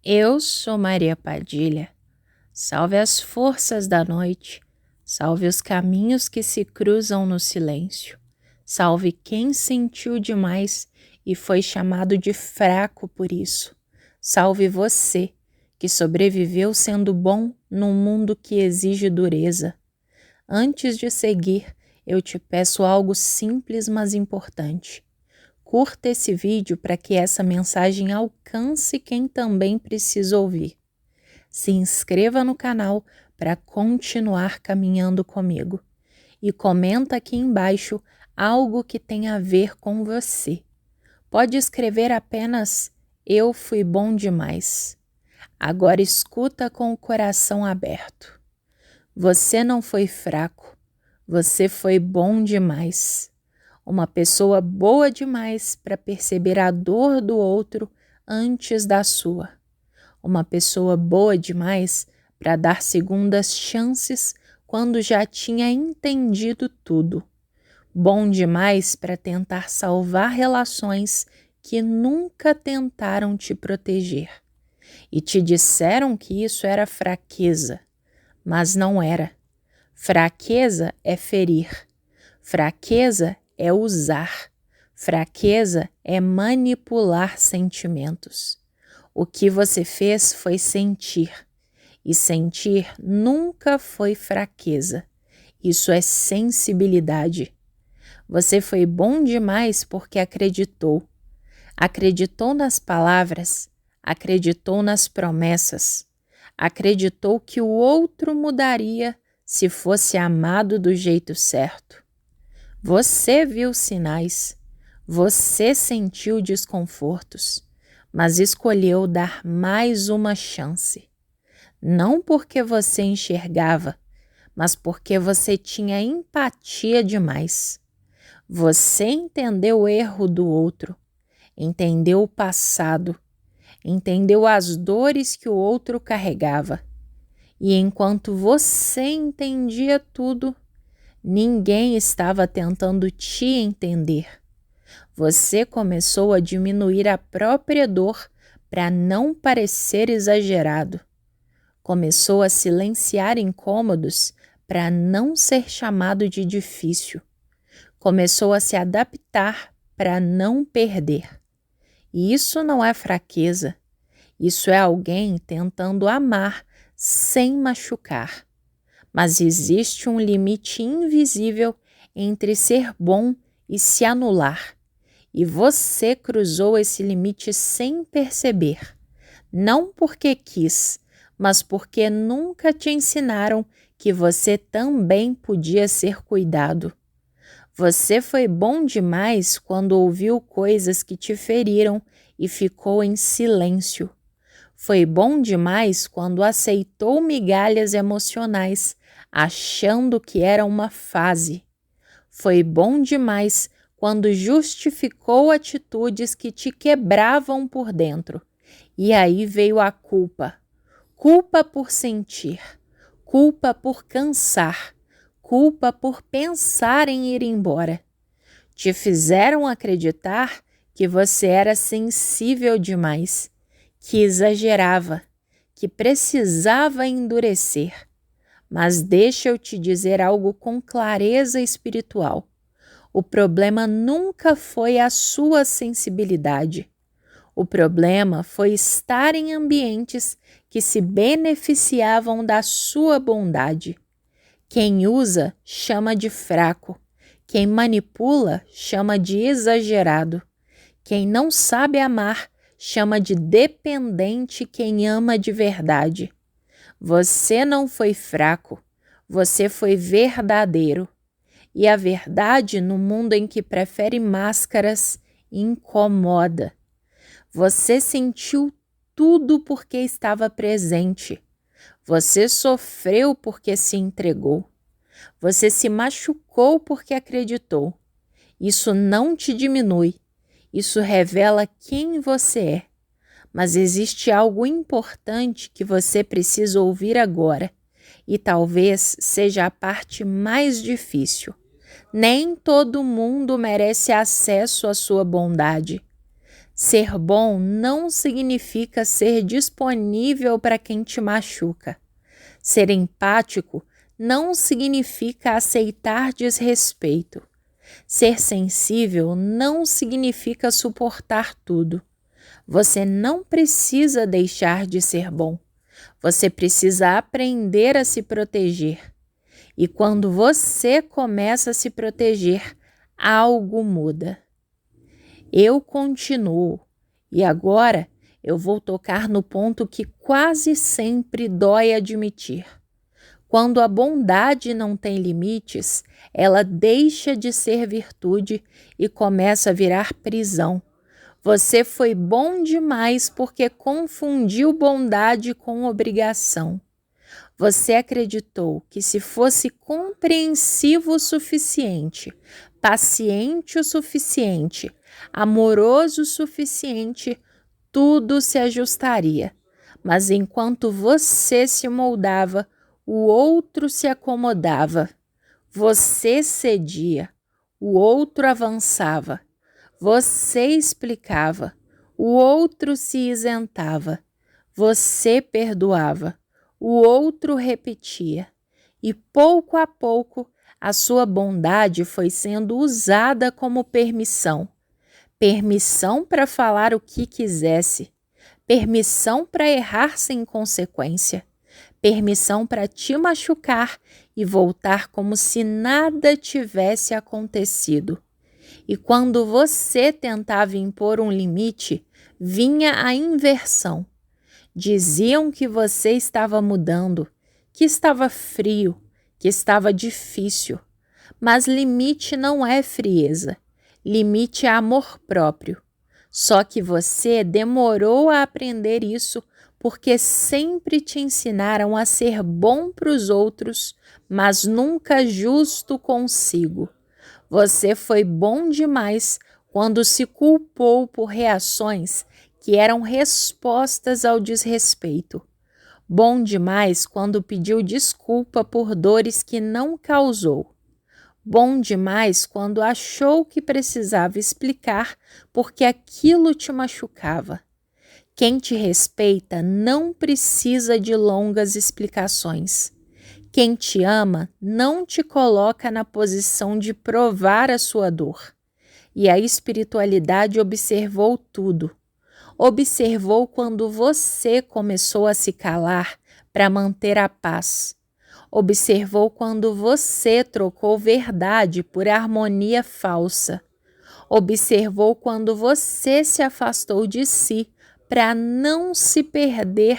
Eu sou Maria Padilha. Salve as forças da noite, salve os caminhos que se cruzam no silêncio. Salve quem sentiu demais e foi chamado de fraco por isso. Salve você, que sobreviveu sendo bom num mundo que exige dureza. Antes de seguir, eu te peço algo simples, mas importante. Curta esse vídeo para que essa mensagem alcance quem também precisa ouvir. Se inscreva no canal para continuar caminhando comigo. E comenta aqui embaixo algo que tenha a ver com você. Pode escrever apenas "Eu fui bom demais". Agora escuta com o coração aberto. Você não foi fraco, você foi bom demais. Uma pessoa boa demais para perceber a dor do outro antes da sua. Uma pessoa boa demais para dar segundas chances quando já tinha entendido tudo. Bom demais para tentar salvar relações que nunca tentaram te proteger. E te disseram que isso era fraqueza, mas não era. Fraqueza é ferir. Fraqueza é usar. Fraqueza é manipular sentimentos. O que você fez foi sentir. E sentir nunca foi fraqueza. Isso é sensibilidade. Você foi bom demais porque acreditou. Acreditou nas palavras, acreditou nas promessas. Acreditou que o outro mudaria se fosse amado do jeito certo. Você viu sinais, você sentiu desconfortos, mas escolheu dar mais uma chance. Não porque você enxergava, mas porque você tinha empatia demais. Você entendeu o erro do outro, entendeu o passado, entendeu as dores que o outro carregava. E enquanto você entendia tudo, ninguém estava tentando te entender. Você começou a diminuir a própria dor para não parecer exagerado. Começou a silenciar incômodos para não ser chamado de difícil. Começou a se adaptar para não perder. E isso não é fraqueza. Isso é alguém tentando amar sem machucar. Mas existe um limite invisível entre ser bom e se anular. E você cruzou esse limite sem perceber. Não porque quis, mas porque nunca te ensinaram que você também podia ser cuidado. Você foi bom demais quando ouviu coisas que te feriram e ficou em silêncio. Foi bom demais quando aceitou migalhas emocionais, achando que era uma fase. Foi bom demais quando justificou atitudes que te quebravam por dentro. E aí veio a culpa. Culpa por sentir, culpa por cansar, culpa por pensar em ir embora. Te fizeram acreditar que você era sensível demais, que exagerava, que precisava endurecer. Mas deixa eu te dizer algo com clareza espiritual. O problema nunca foi a sua sensibilidade. O problema foi estar em ambientes que se beneficiavam da sua bondade. Quem usa chama de fraco. Quem manipula chama de exagerado. Quem não sabe amar chama de dependente quem ama de verdade. Você não foi fraco, você foi verdadeiro. E a verdade no mundo em que prefere máscaras incomoda. Você sentiu tudo porque estava presente. Você sofreu porque se entregou. Você se machucou porque acreditou. Isso não te diminui. Isso revela quem você é. Mas existe algo importante que você precisa ouvir agora, e talvez seja a parte mais difícil. Nem todo mundo merece acesso à sua bondade. Ser bom não significa ser disponível para quem te machuca. Ser empático não significa aceitar desrespeito. Ser sensível não significa suportar tudo. Você não precisa deixar de ser bom. Você precisa aprender a se proteger. E quando você começa a se proteger, algo muda. Eu continuo. E agora eu vou tocar no ponto que quase sempre dói admitir. Quando a bondade não tem limites, ela deixa de ser virtude e começa a virar prisão. Você foi bom demais porque confundiu bondade com obrigação. Você acreditou que se fosse compreensivo o suficiente, paciente o suficiente, amoroso o suficiente, tudo se ajustaria. Mas enquanto você se moldava, o outro se acomodava. Você cedia, o outro avançava. Você explicava, o outro se isentava. Você perdoava, o outro repetia. E pouco a pouco, a sua bondade foi sendo usada como permissão. Permissão para falar o que quisesse. Permissão para errar sem consequência. Permissão para te machucar e voltar como se nada tivesse acontecido. E quando você tentava impor um limite, vinha a inversão. Diziam que você estava mudando, que estava frio, que estava difícil. Mas limite não é frieza. Limite é amor próprio. Só que você demorou a aprender isso porque sempre te ensinaram a ser bom para os outros, mas nunca justo consigo. Você foi bom demais quando se culpou por reações que eram respostas ao desrespeito. Bom demais quando pediu desculpa por dores que não causou. Bom demais quando achou que precisava explicar porque aquilo te machucava. Quem te respeita não precisa de longas explicações. Quem te ama não te coloca na posição de provar a sua dor. E a espiritualidade observou tudo. Observou quando você começou a se calar para manter a paz. Observou quando você trocou verdade por harmonia falsa. Observou quando você se afastou de si para não se perder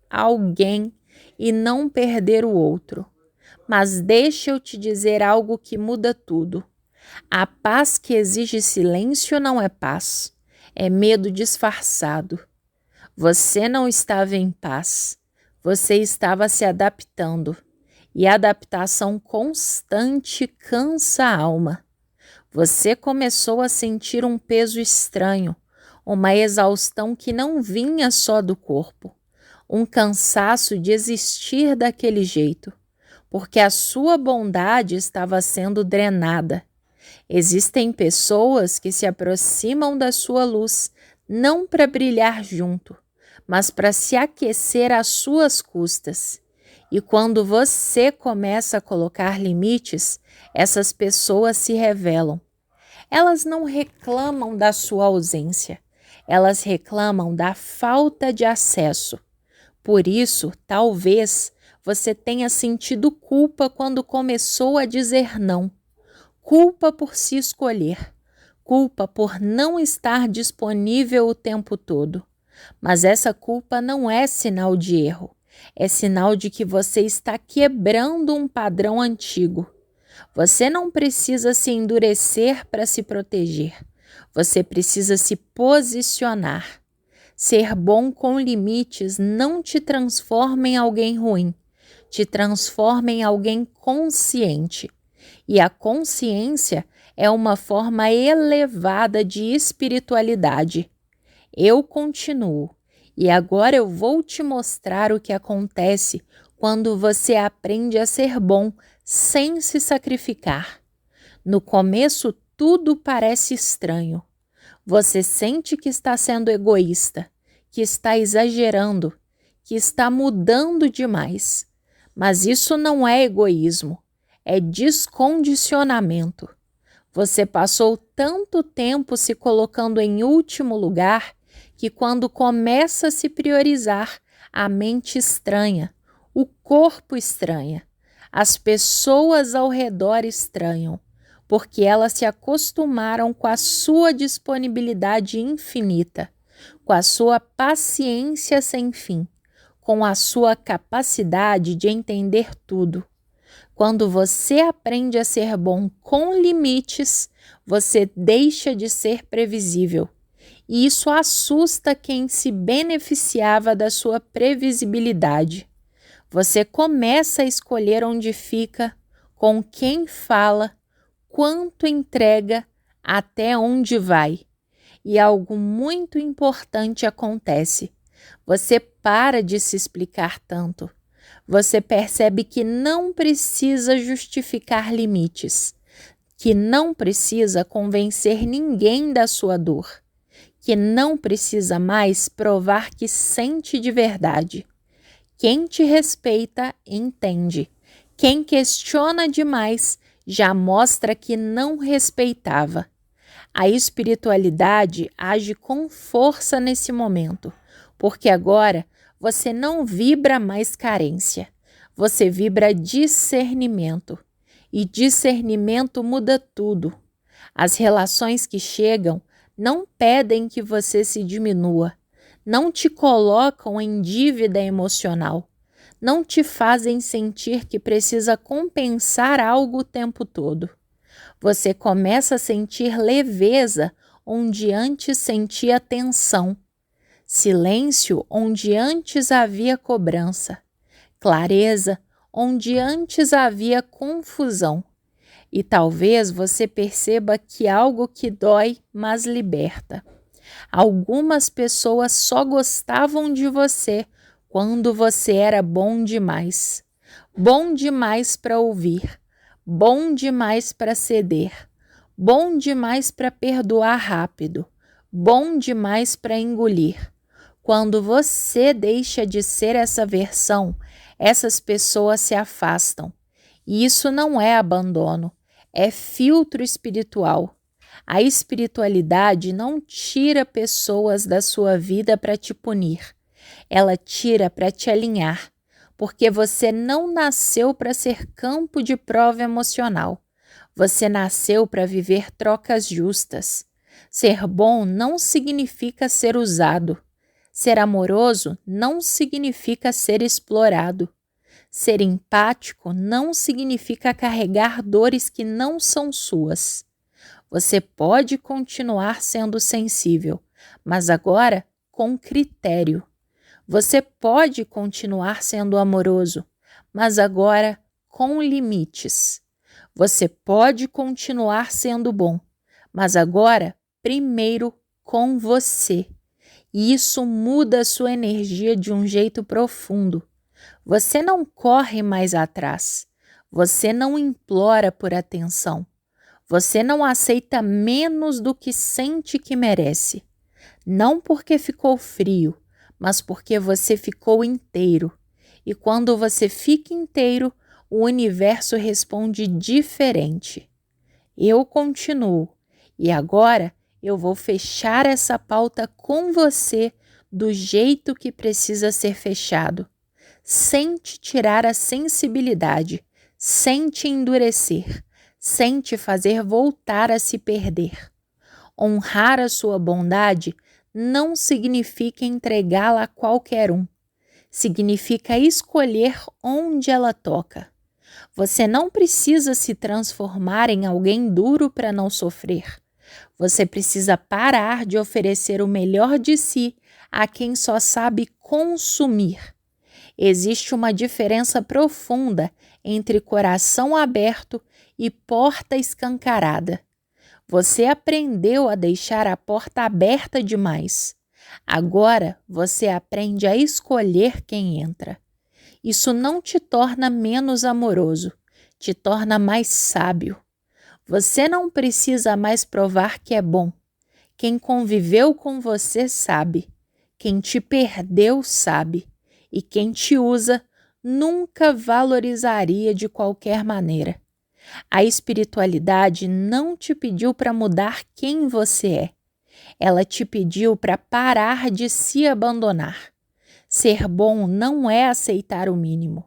alguém e não perder o outro. Mas deixa eu te dizer algo que muda tudo. A paz que exige silêncio não é paz, é medo disfarçado. Você não estava em paz, você estava se adaptando. E a adaptação constante cansa a alma. Você começou a sentir um peso estranho, uma exaustão que não vinha só do corpo, um cansaço de existir daquele jeito, porque a sua bondade estava sendo drenada. Existem pessoas que se aproximam da sua luz não para brilhar junto, mas para se aquecer às suas custas. E quando você começa a colocar limites, essas pessoas se revelam. Elas não reclamam da sua ausência, elas reclamam da falta de acesso. Por isso, talvez você tenha sentido culpa quando começou a dizer não. Culpa por se escolher, culpa por não estar disponível o tempo todo. Mas essa culpa não é sinal de erro, é sinal de que você está quebrando um padrão antigo. Você não precisa se endurecer para se proteger, você precisa se posicionar. Ser bom com limites não te transforma em alguém ruim, te transforma em alguém consciente. E a consciência é uma forma elevada de espiritualidade. Eu continuo, e agora eu vou te mostrar o que acontece quando você aprende a ser bom sem se sacrificar. No começo tudo parece estranho. Você sente que está sendo egoísta, que está exagerando, que está mudando demais. Mas isso não é egoísmo, é descondicionamento. Você passou tanto tempo se colocando em último lugar que quando começa a se priorizar, a mente estranha, o corpo estranha, as pessoas ao redor estranham, porque elas se acostumaram com a sua disponibilidade infinita, com a sua paciência sem fim, com a sua capacidade de entender tudo. Quando você aprende a ser bom com limites, você deixa de ser previsível. E isso assusta quem se beneficiava da sua previsibilidade. Você começa a escolher onde fica, com quem fala, quanto entrega, até onde vai. E algo muito importante acontece. Você para de se explicar tanto. Você percebe que não precisa justificar limites, que não precisa convencer ninguém da sua dor, que não precisa mais provar que sente de verdade. Quem te respeita, entende. Quem questiona demais, já mostra que não respeitava. A espiritualidade age com força nesse momento, porque agora você não vibra mais carência, você vibra discernimento. E discernimento muda tudo. As relações que chegam não pedem que você se diminua, não te colocam em dívida emocional, não te fazem sentir que precisa compensar algo o tempo todo. Você começa a sentir leveza onde antes sentia tensão, silêncio onde antes havia cobrança, clareza onde antes havia confusão. E talvez você perceba que algo que dói, mas liberta. Algumas pessoas só gostavam de você quando você era bom demais para ouvir, bom demais para ceder, bom demais para perdoar rápido, bom demais para engolir. Quando você deixa de ser essa versão, essas pessoas se afastam. E isso não é abandono, é filtro espiritual. A espiritualidade não tira pessoas da sua vida para te punir. Ela tira para te alinhar, porque você não nasceu para ser campo de prova emocional. Você nasceu para viver trocas justas. Ser bom não significa ser usado. Ser amoroso não significa ser explorado. Ser empático não significa carregar dores que não são suas. Você pode continuar sendo sensível, mas agora com critério. Você pode continuar sendo amoroso, mas agora com limites. Você pode continuar sendo bom, mas agora primeiro com você. E isso muda a sua energia de um jeito profundo. Você não corre mais atrás. Você não implora por atenção. Você não aceita menos do que sente que merece. Não porque ficou frio, mas porque você ficou inteiro. E quando você fica inteiro, o universo responde diferente. Eu continuo. E agora eu vou fechar essa pauta com você do jeito que precisa ser fechado, sem te tirar a sensibilidade, sem te endurecer, sem te fazer voltar a se perder. Honrar a sua bondade não significa entregá-la a qualquer um. Significa escolher onde ela toca. Você não precisa se transformar em alguém duro para não sofrer. Você precisa parar de oferecer o melhor de si a quem só sabe consumir. Existe uma diferença profunda entre coração aberto e porta escancarada. Você aprendeu a deixar a porta aberta demais. Agora você aprende a escolher quem entra. Isso não te torna menos amoroso, te torna mais sábio. Você não precisa mais provar que é bom. Quem conviveu com você sabe. Quem te perdeu sabe. E quem te usa nunca valorizaria de qualquer maneira. A espiritualidade não te pediu para mudar quem você é. Ela te pediu para parar de se abandonar. Ser bom não é aceitar o mínimo.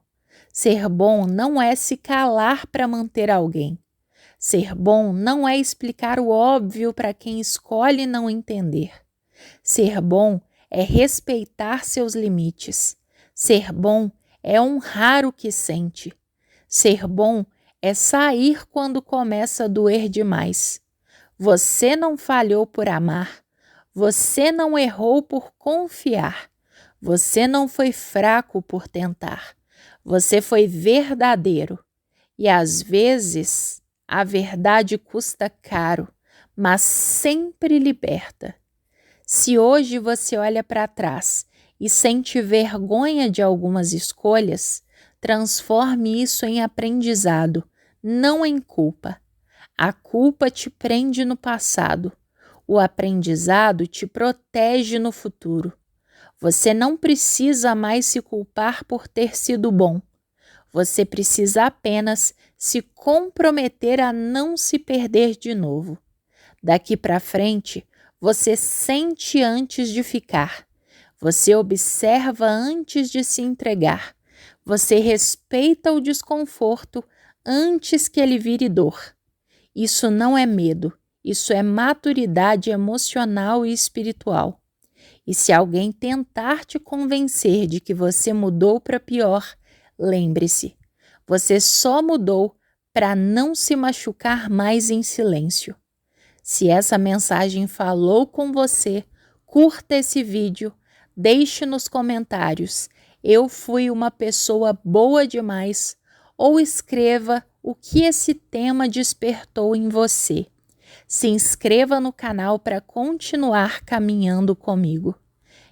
Ser bom não é se calar para manter alguém. Ser bom não é explicar o óbvio para quem escolhe não entender. Ser bom é respeitar seus limites. Ser bom é honrar o que sente. Ser bom é sair quando começa a doer demais. Você não falhou por amar. Você não errou por confiar. Você não foi fraco por tentar. Você foi verdadeiro. E às vezes a verdade custa caro, mas sempre liberta. Se hoje você olha para trás e sente vergonha de algumas escolhas, transforme isso em aprendizado, não em culpa. A culpa te prende no passado. O aprendizado te protege no futuro. Você não precisa mais se culpar por ter sido bom. Você precisa apenas se comprometer a não se perder de novo. Daqui para frente, você sente antes de ficar. Você observa antes de se entregar. Você respeita o desconforto antes que ele vire dor. Isso não é medo, isso é maturidade emocional e espiritual. E se alguém tentar te convencer de que você mudou para pior, lembre-se, você só mudou para não se machucar mais em silêncio. Se essa mensagem falou com você, curta esse vídeo, deixe nos comentários: eu fui uma pessoa boa demais, ou escreva o que esse tema despertou em você. Se inscreva no canal para continuar caminhando comigo.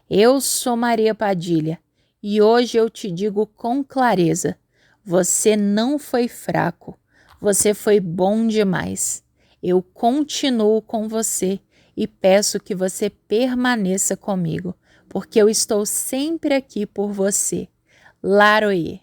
Eu sou Maria Padilha e hoje eu te digo com clareza: você não foi fraco, você foi bom demais. Eu continuo com você e peço que você permaneça comigo, porque eu estou sempre aqui por você. Laroie.